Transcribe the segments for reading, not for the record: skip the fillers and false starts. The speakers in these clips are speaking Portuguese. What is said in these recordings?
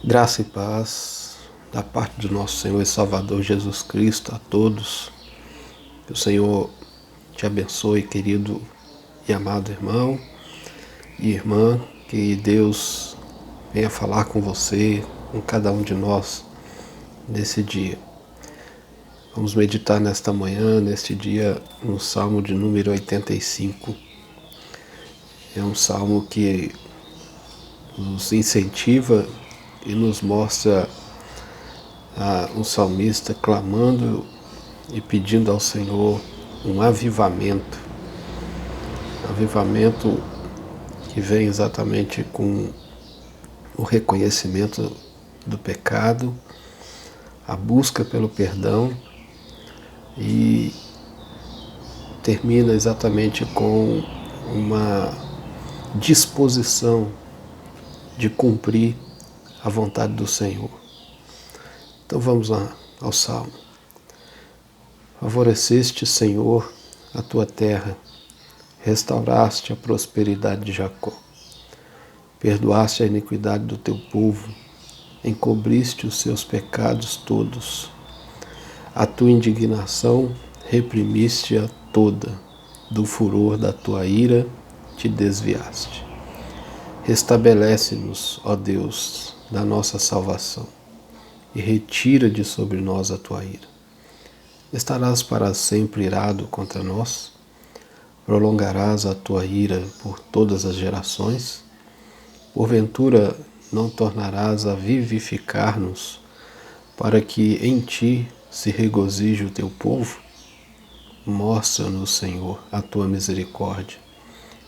Graça e paz da parte do nosso Senhor e Salvador Jesus Cristo a todos. Que o Senhor te abençoe, querido e amado irmão e irmã. Que Deus venha falar com você, com cada um de nós nesse dia. Vamos meditar nesta manhã, neste dia, no Salmo de número 85. É um salmo que nos incentiva e nos mostra um salmista clamando e pedindo ao Senhor um avivamento que vem exatamente com o reconhecimento do pecado, a busca pelo perdão, e termina exatamente com uma disposição de cumprir a vontade do Senhor. Então vamos lá ao Salmo. Favoreceste, Senhor, a tua terra, restauraste a prosperidade de Jacó. Perdoaste a iniquidade do teu povo, encobriste os seus pecados todos. A tua indignação reprimiste-a toda, do furor da tua ira te desviaste. Restabelece-nos, ó Deus, da nossa salvação, e retira de sobre nós a tua ira. Estarás para sempre irado contra nós? Prolongarás a tua ira por todas as gerações? Porventura não tornarás a vivificar-nos, para que em ti se regozije o teu povo? Mostra-nos, Senhor, a tua misericórdia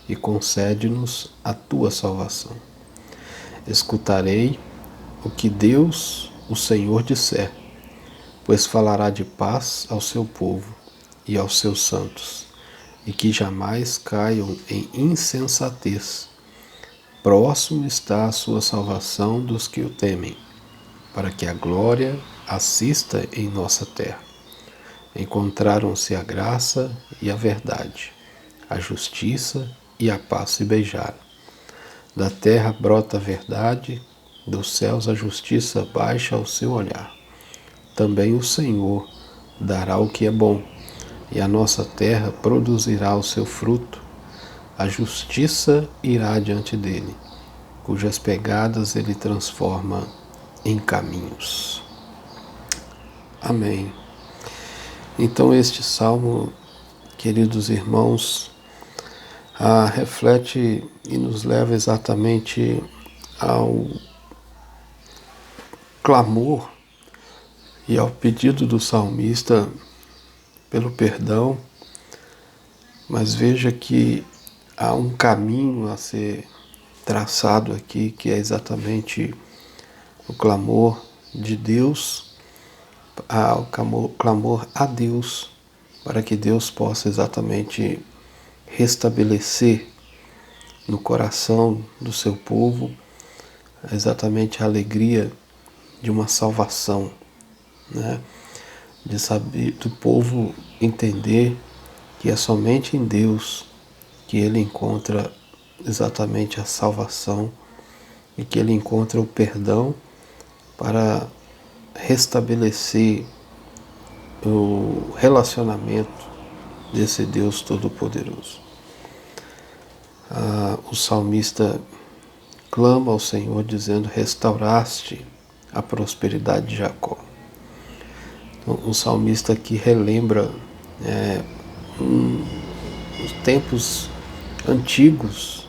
e concede-nos a tua salvação. Escutarei o que Deus, o Senhor, disser, pois falará de paz ao seu povo e aos seus santos, e que jamais caiam em insensatez. Próximo está a sua salvação dos que o temem, para que a glória assista em nossa terra. Encontraram-se a graça e a verdade, a justiça e a paz se beijaram. Da terra brota a verdade, dos céus a justiça baixa ao seu olhar. Também o Senhor dará o que é bom, e a nossa terra produzirá o seu fruto. A justiça irá diante dele, cujas pegadas ele transforma em caminhos. Amém. Então este salmo, queridos irmãos, reflete e nos leva exatamente ao clamor e ao pedido do salmista pelo perdão, mas veja que há um caminho a ser traçado aqui, que é exatamente o clamor de Deus, o clamor a Deus, para que Deus possa exatamente restabelecer no coração do seu povo exatamente a alegria de uma salvação, né? De saber, do povo entender que é somente em Deus que ele encontra exatamente a salvação e que ele encontra o perdão para restabelecer o relacionamento desse Deus Todo-Poderoso. O salmista clama ao Senhor dizendo: restauraste a prosperidade de Jacó. Então, o salmista aqui relembra os tempos antigos,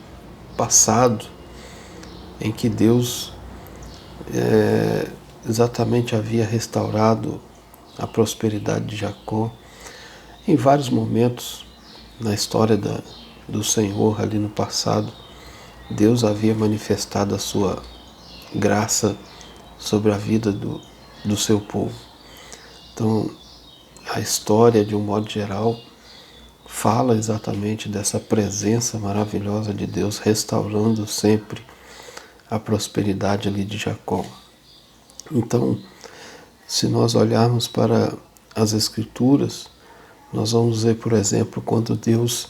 passado, em que Deus exatamente havia restaurado a prosperidade de Jacó. Em vários momentos na história do Senhor ali no passado, Deus havia manifestado a sua graça sobre a vida do seu povo. Então, a história, de um modo geral, fala exatamente dessa presença maravilhosa de Deus restaurando sempre a prosperidade ali de Jacó. Então, se nós olharmos para as Escrituras, nós vamos ver, por exemplo, quando Deus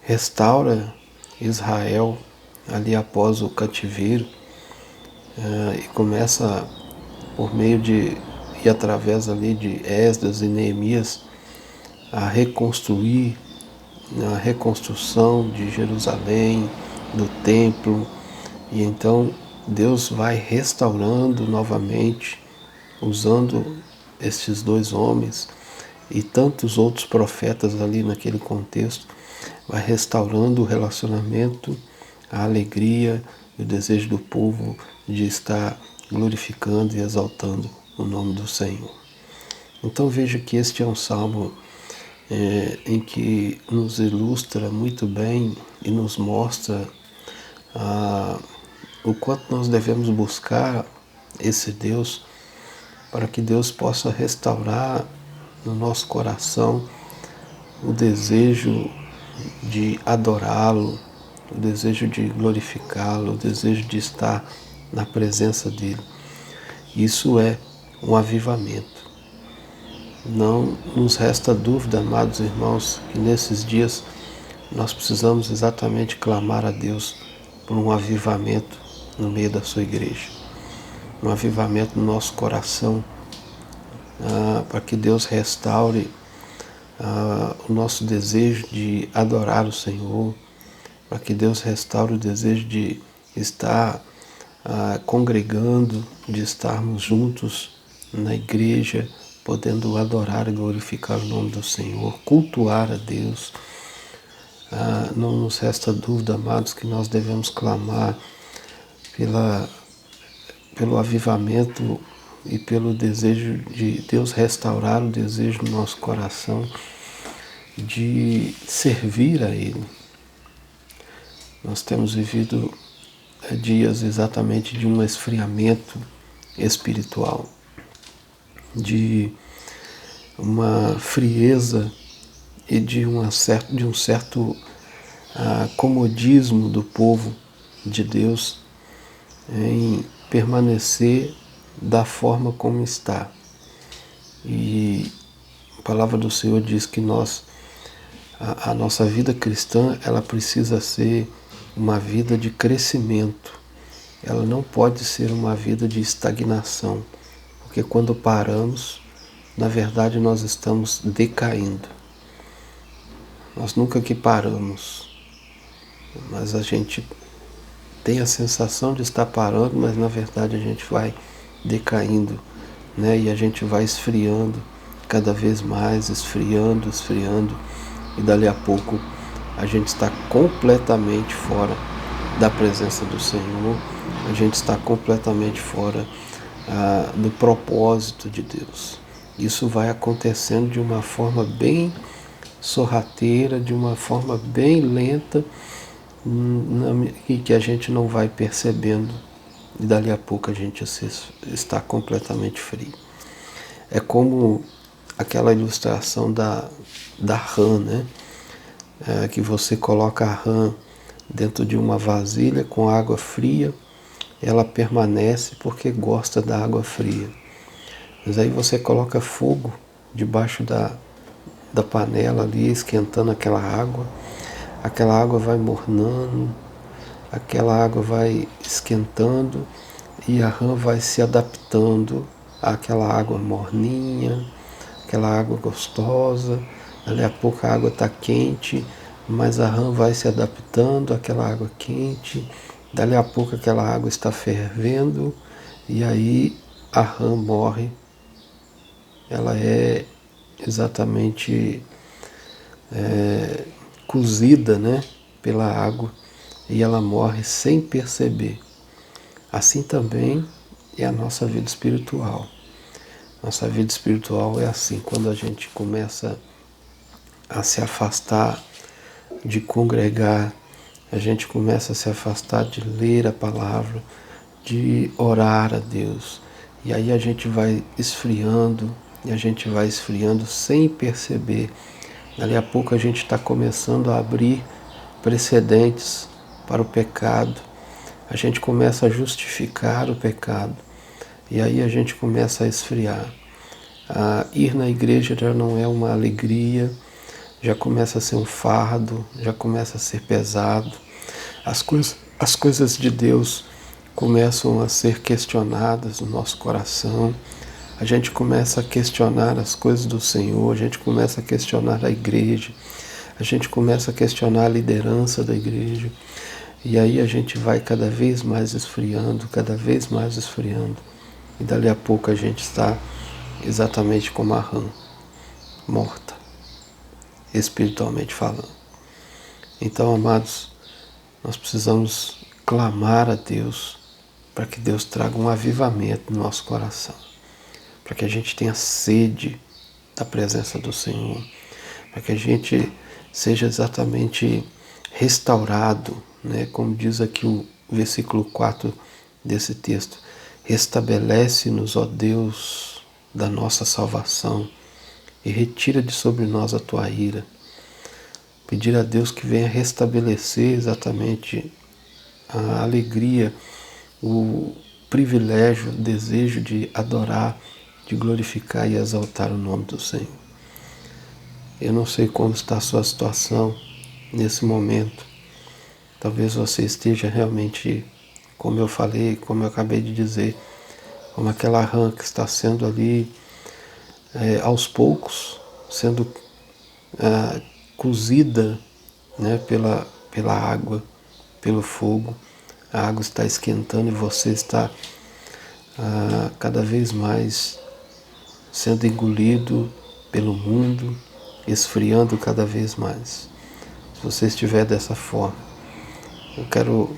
restaura Israel ali após o cativeiro, e começa por meio de e através ali de Esdras e Neemias a reconstruir, a reconstrução de Jerusalém, do templo, e então Deus vai restaurando novamente, usando esses dois homens e tantos outros profetas ali naquele contexto, vai restaurando o relacionamento, a alegria e o desejo do povo de estar glorificando e exaltando o nome do Senhor. Então veja que este é um salmo em que nos ilustra muito bem e nos mostra o quanto nós devemos buscar esse Deus para que Deus possa restaurar no nosso coração o desejo de adorá-lo, o desejo de glorificá-lo, o desejo de estar na presença dele. Isso é um avivamento. Não nos resta dúvida, amados irmãos, que nesses dias nós precisamos exatamente clamar a Deus por um avivamento no meio da sua igreja, um avivamento no nosso coração, para que Deus restaure o nosso desejo de adorar o Senhor, para que Deus restaure o desejo de estar congregando, de estarmos juntos na igreja, podendo adorar e glorificar o nome do Senhor, cultuar a Deus. Não nos resta dúvida, amados, que nós devemos clamar pelo avivamento e pelo desejo de Deus restaurar o desejo no nosso coração de servir a Ele. Nós temos vivido dias exatamente de um esfriamento espiritual, de uma frieza e de um certo comodismo do povo de Deus em permanecer da forma como está. E a palavra do Senhor diz que a nossa vida cristã, ela precisa ser uma vida de crescimento. Ela não pode ser uma vida de estagnação, porque quando paramos, na verdade nós estamos decaindo. Nós nunca que paramos, mas a gente tem a sensação de estar parando, mas na verdade a gente vai decaindo, né? E a gente vai esfriando cada vez mais, esfriando, e dali a pouco a gente está completamente fora da presença do Senhor, a gente está completamente fora do propósito de Deus. Isso vai acontecendo de uma forma bem sorrateira, de uma forma bem lenta, e que a gente não vai percebendo, e dali a pouco a gente está completamente frio. É como aquela ilustração da rã, né? Que você coloca a rã dentro de uma vasilha com água fria, ela permanece porque gosta da água fria. Mas aí você coloca fogo debaixo da panela ali, esquentando aquela água vai mornando, aquela água vai esquentando e a rã vai se adaptando àquela água morninha, aquela água gostosa. Dali a pouco a água está quente, mas a rã vai se adaptando àquela água quente. Dali a pouco aquela água está fervendo e aí a rã morre. Ela é exatamente cozida, né, pela água, e ela morre sem perceber. Assim também é a nossa vida espiritual. Nossa vida espiritual é assim, quando a gente começa a se afastar de congregar, a gente começa a se afastar de ler a palavra, de orar a Deus. E aí a gente vai esfriando, e a gente vai esfriando sem perceber. Dali a pouco a gente está começando a abrir precedentes para o pecado. A gente começa a justificar o pecado. E aí a gente começa a esfriar. Ir na igreja já não é uma alegria, já começa a ser um fardo, já começa a ser pesado. As coisas de Deus começam a ser questionadas no nosso coração. A gente começa a questionar as coisas do Senhor, a gente começa a questionar a igreja, a gente começa a questionar a liderança da igreja. E aí a gente vai cada vez mais esfriando, cada vez mais esfriando. E dali a pouco a gente está exatamente como a rã, morta, espiritualmente falando. Então, amados, nós precisamos clamar a Deus para que Deus traga um avivamento no nosso coração, para que a gente tenha sede da presença do Senhor, para que a gente seja exatamente restaurado, né? Como diz aqui o versículo 4 desse texto: restabelece-nos, ó Deus, da nossa salvação, e retira de sobre nós a tua ira. Pedir a Deus que venha restabelecer exatamente a alegria, o privilégio, o desejo de adorar, de glorificar e exaltar o nome do Senhor. Eu não sei como está a sua situação nesse momento. Talvez você esteja realmente, como eu falei, como eu acabei de dizer, como aquela rã que está sendo ali, aos poucos, sendo cozida, né, pela água, pelo fogo. A água está esquentando e você está cada vez mais sendo engolido pelo mundo, esfriando cada vez mais. Se você estiver dessa forma, eu quero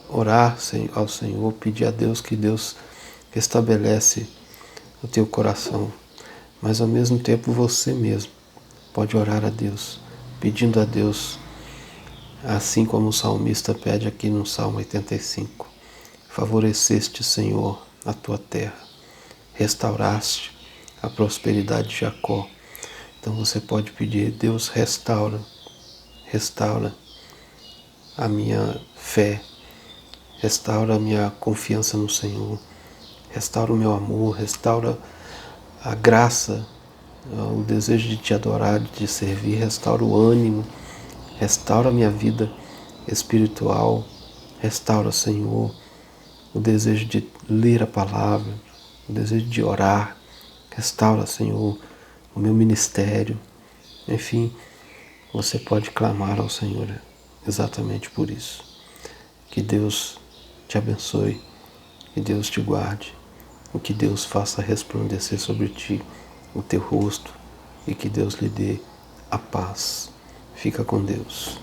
orar ao Senhor, pedir a Deus que Deus restabelece o teu coração, mas ao mesmo tempo você mesmo pode orar a Deus, pedindo a Deus, assim como o salmista pede aqui no Salmo 85, favoreceste, Senhor, a tua terra, restauraste a prosperidade de Jacó. Então você pode pedir: Deus, restaura a minha fé, restaura a minha confiança no Senhor, restaura o meu amor, restaura a graça, o desejo de te adorar, de te servir, restaura o ânimo, restaura a minha vida espiritual, restaura, Senhor, o desejo de ler a palavra, o desejo de orar, restaura, Senhor, o meu ministério. Enfim, você pode clamar ao Senhor exatamente por isso. Que Deus te abençoe, que Deus te guarde, e que Deus faça resplandecer sobre ti o teu rosto e que Deus lhe dê a paz. Fica com Deus.